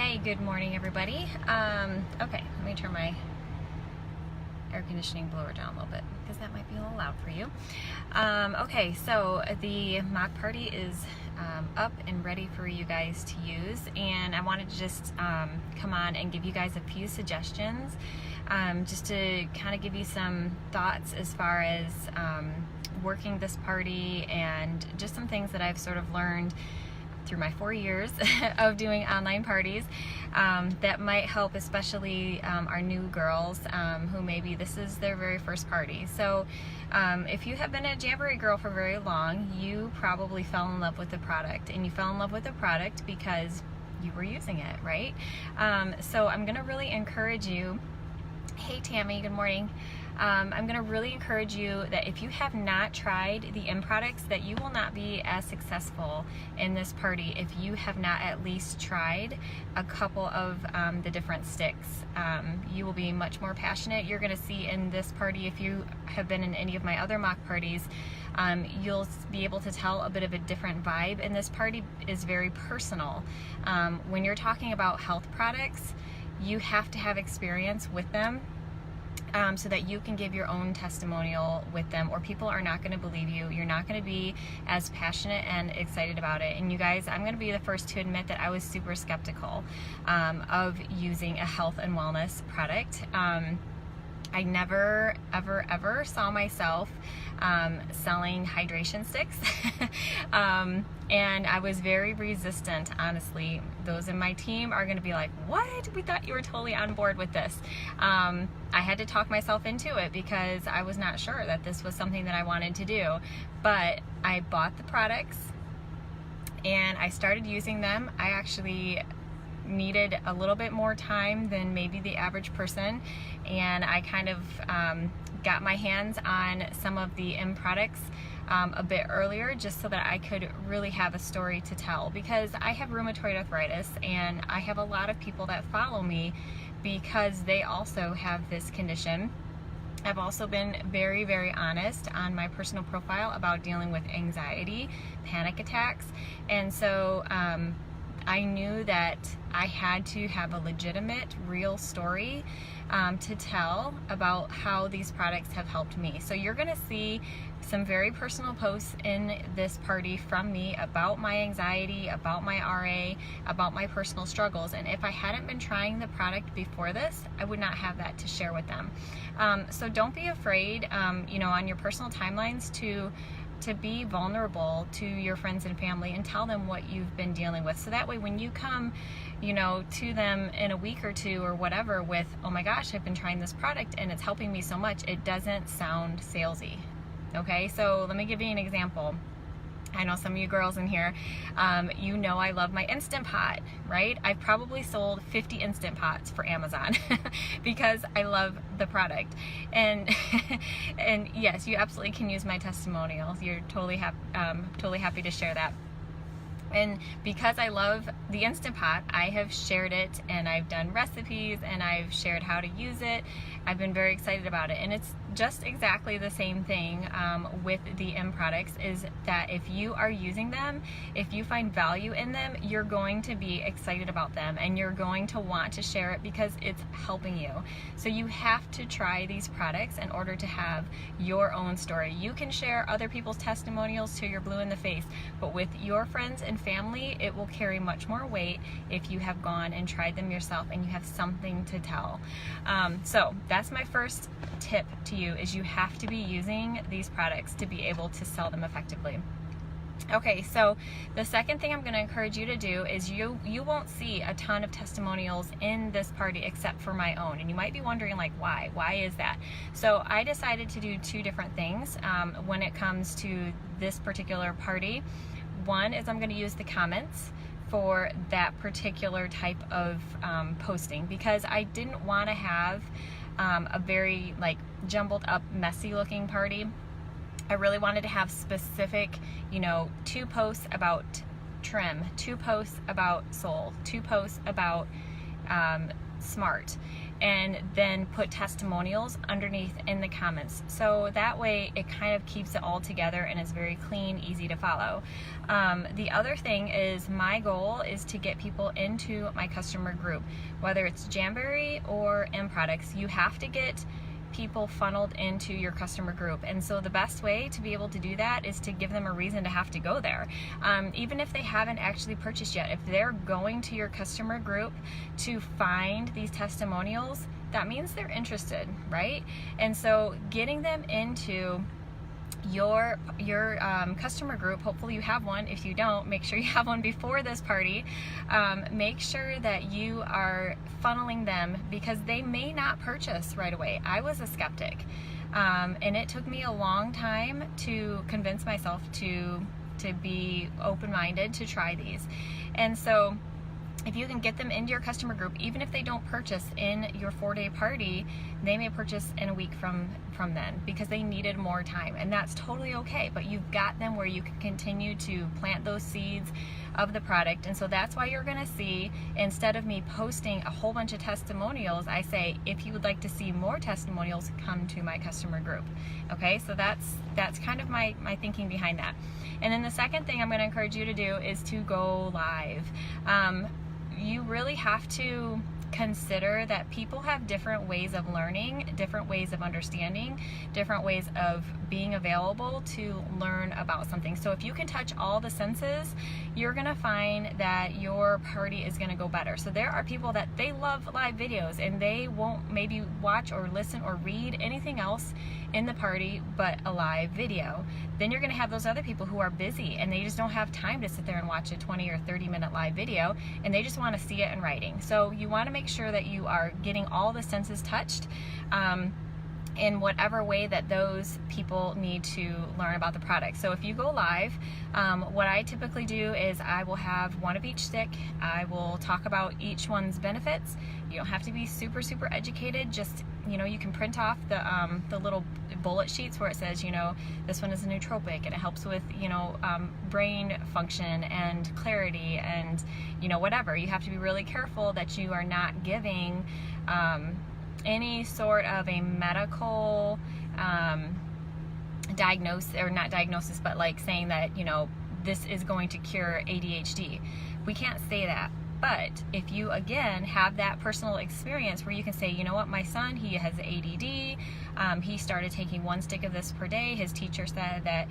Hey, good morning everybody. Okay, let me turn my air conditioning blower down a little bit because that might be a little loud for you. Okay, so the mock party is up and ready for you guys to use, and I wanted to just come on and give you guys a few suggestions just to kind of give you some thoughts as far as working this party and just some things that I've sort of learned through my 4 years of doing online parties that might help, especially our new girls who maybe this is their very first party. So if you have been a Jamboree girl for very long, you probably fell in love with the product, and you fell in love with the product because you were using it, right? So I'm gonna really encourage you. Hey Tammy, good morning. I'm going to really encourage you that if you have not tried the M products, that you will not be as successful in this party if you have not at least tried a couple of the different sticks. You will be much more passionate. You're going to see in this party, if you have been in any of my other mock parties, you'll be able to tell a bit of a different vibe. And this party is very personal. When you're talking about health products, you have to have experience with them. So that you can give your own testimonial with them, or people are not going to believe you. You're not going to be as passionate and excited about it. And you guys, I'm going to be the first to admit that I was super skeptical of using a health and wellness product. I never, ever saw myself selling hydration sticks. And I was very resistant, honestly. Those in my team are going to be like, what? We thought you were totally on board with this. I had to talk myself into it because I was not sure that this was something that I wanted to do. But I bought the products and I started using them. I actually needed a little bit more time than maybe the average person, and I kind of got my hands on some of the M products a bit earlier, just so that I could really have a story to tell, because I have rheumatoid arthritis and I have a lot of people that follow me because they also have this condition. I've also been very, very honest on my personal profile about dealing with anxiety, panic attacks, and so I knew that I had to have a legitimate, real story to tell about how these products have helped me. So you're going to see some very personal posts in this party from me about my anxiety, about my RA, about my personal struggles. And if I hadn't been trying the product before this, I would not have that to share with them. So don't be afraid, you know, on your personal timelines to be vulnerable to your friends and family and tell them what you've been dealing with. So that way when you come, you know, to them in a week or two or whatever with, oh my gosh, I've been trying this product and it's helping me so much, it doesn't sound salesy. Okay, so let me give you an example. I know some of you girls in here, you know I love my Instant Pot, right? I've probably sold 50 Instant Pots for Amazon because I love the product. And and yes, you absolutely can use my testimonials. You're totally happy to share that. And because I love the Instant Pot, I have shared it and I've done recipes and I've shared how to use it. I've been very excited about it, and it's just exactly the same thing with the M products, is that if you are using them, if you find value in them, you're going to be excited about them and you're going to want to share it because it's helping you. So you have to try these products in order to have your own story. You can share other people's testimonials till you're blue in the face, but with your friends and family, it will carry much more weight if you have gone and tried them yourself and you have something to tell. So that's my first tip to you, is you have to be using these products to be able to sell them effectively. Okay, so the second thing I'm going to encourage you to do is you won't see a ton of testimonials in this party except for my own. And you might be wondering, like, why? Why is that? So I decided to do two different things when it comes to this particular party. One is I'm going to use the comments for that particular type of posting, because I didn't want to have a very like jumbled up, messy looking party. I really wanted to have specific, you know, 2 posts about trim, 2 posts about sole, 2 posts about smart, and then put testimonials underneath in the comments. So that way it kind of keeps it all together and is very clean, easy to follow. The other thing is, my goal is to get people into my customer group, whether it's Jamberry or M Products. You have to get people funneled into your customer group, and so the best way to be able to do that is to give them a reason to have to go there. Even if they haven't actually purchased yet, if they're going to your customer group to find these testimonials, that means they're interested, right? And so getting them into your customer group, hopefully you have one. If you don't, make sure you have one before this party. Make sure that you are funneling them, because they may not purchase right away. I was a skeptic, and it took me a long time to convince myself to be open-minded to try these. And so if you can get them into your customer group, even if they don't purchase in your 4-day party, they may purchase in a week from then, because they needed more time, and that's totally okay. But you've got them where you can continue to plant those seeds of the product. And so that's why you're gonna see, instead of me posting a whole bunch of testimonials, I say, if you would like to see more testimonials, come to my customer group. Okay, so that's kind of my thinking behind that. And then the second thing I'm gonna encourage you to do is to go live. You really have to consider that people have different ways of learning, different ways of understanding, different ways of being available to learn about something. So if you can touch all the senses, you're gonna find that your party is gonna go better. So there are people that they love live videos, and they won't maybe watch or listen or read anything else in the party but a live video. Then you're gonna have those other people who are busy and they just don't have time to sit there and watch a 20 or 30-minute live video, and they just wanna see it in writing. So you wanna make sure that you are getting all the senses touched in whatever way that those people need to learn about the product. So if you go live, what I typically do is I will have one of each stick. I will talk about each one's benefits. You don't have to be super educated. Just, you can print off the little bullet sheets where it says, this one is a nootropic and it helps with, brain function and clarity and, whatever. You have to be really careful that you are not giving any sort of a medical diagnosis, or not diagnosis, but like saying that, this is going to cure ADHD. We can't say that. But if you, again, have that personal experience where you can say, my son, he has ADD, he started taking 1 stick of this per day, his teacher said that,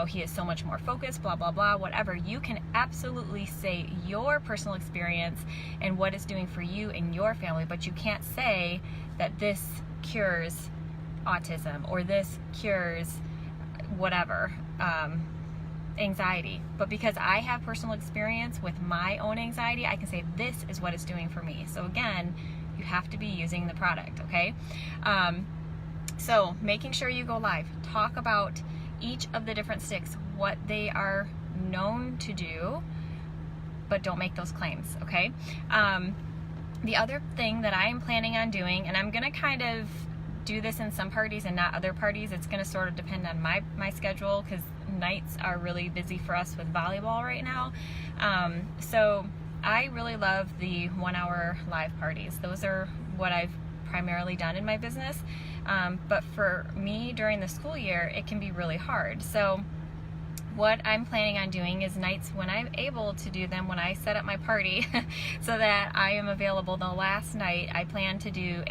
he is so much more focused, blah, blah, blah, whatever. You can absolutely say your personal experience and what it's doing for you and your family, but you can't say that this cures autism or this cures whatever, anxiety. But because I have personal experience with my own anxiety, I can say this is what it's doing for me. So again, you have to be using the product, okay? So making sure you go live, talk about each of the different sticks, what they are known to do, but don't make those claims, okay? The other thing that I am planning on doing, and I'm gonna kind of do this in some parties and not other parties, it's gonna sort of depend on my schedule, because nights are really busy for us with volleyball right now. So I really love the 1-hour live parties. Those are what I've primarily done in my business. But for me during the school year, it can be really hard. So what I'm planning on doing is nights when I'm able to do them, when I set up my party so that I am available. The last night I plan to do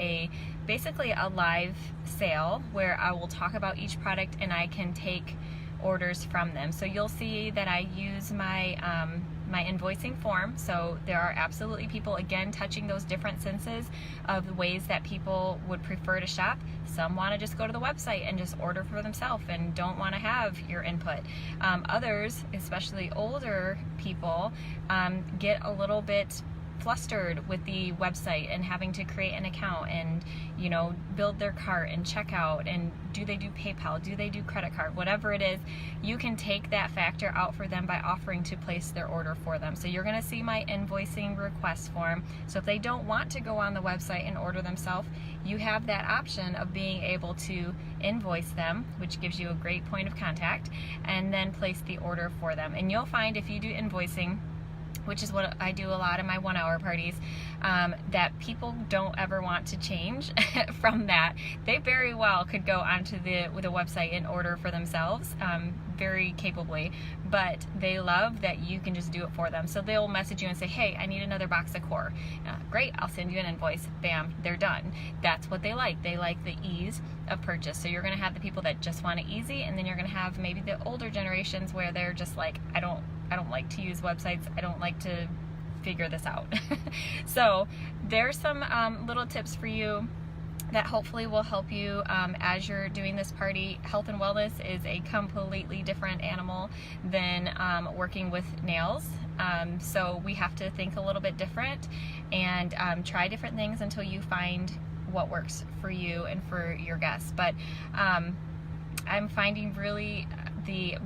basically a live sale where I will talk about each product and I can take orders from them. So you'll see that I use my my invoicing form. So there are absolutely people, again, touching those different senses of the ways that people would prefer to shop. Some want to just go to the website and just order for themselves and don't want to have your input. Others, especially older people, get a little bit flustered with the website and having to create an account and build their cart and check out, and do they do PayPal, do they do credit card, whatever it is, you can take that factor out for them by offering to place their order for them. So you're going to see my invoicing request form. So if they don't want to go on the website and order themselves, you have that option of being able to invoice them, which gives you a great point of contact, and then place the order for them. And you'll find if you do invoicing, which is what I do a lot in my 1 hour parties, that people don't ever want to change from that. They very well could go onto the website and order for themselves, very capably, but they love that you can just do it for them. So they'll message you and say, hey, I need another box of core. Great, I'll send you an invoice. Bam, they're done. That's what they like. They like the ease of purchase. So you're going to have the people that just want it easy, and then you're going to have maybe the older generations where they're just like, I don't like to use websites. I don't like to figure this out. So there's some little tips for you that hopefully will help you as you're doing this party. Health and wellness is a completely different animal than working with nails. So we have to think a little bit different and try different things until you find what works for you and for your guests. But I'm finding really the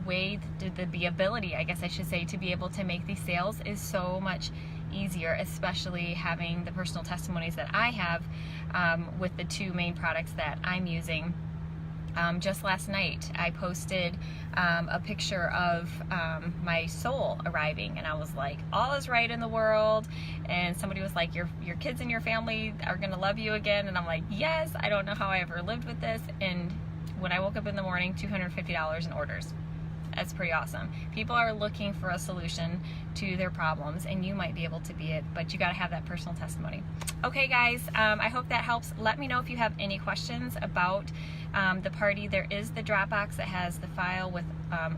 ability, I guess I should say, to be able to make these sales is so much easier, especially having the personal testimonies that I have with the 2 main products that I'm using. Just last night I posted a picture of my Soul arriving, and I was like, all is right in the world, and somebody was like, your kids and your family are gonna love you again, and I'm like, yes, I don't know how I ever lived with this. And when I woke up in the morning, $250 in orders. That's pretty awesome. People are looking for a solution to their problems, and you might be able to be it, but you got to have that personal testimony. Okay, guys, I hope that helps. Let me know if you have any questions about the party. There is the Dropbox that has the file with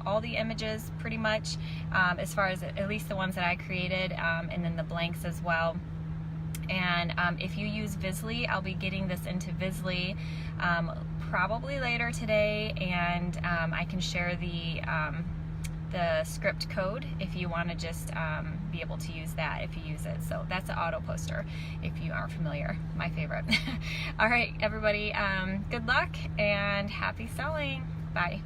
all the images, pretty much, as far as at least the ones that I created, and then the blanks as well. And if you use Visly, I'll be getting this into Visly probably later today, and I can share the script code if you want to just be able to use that if you use it. So that's an auto poster if you aren't familiar, my favorite. All right, everybody, good luck and happy selling. Bye.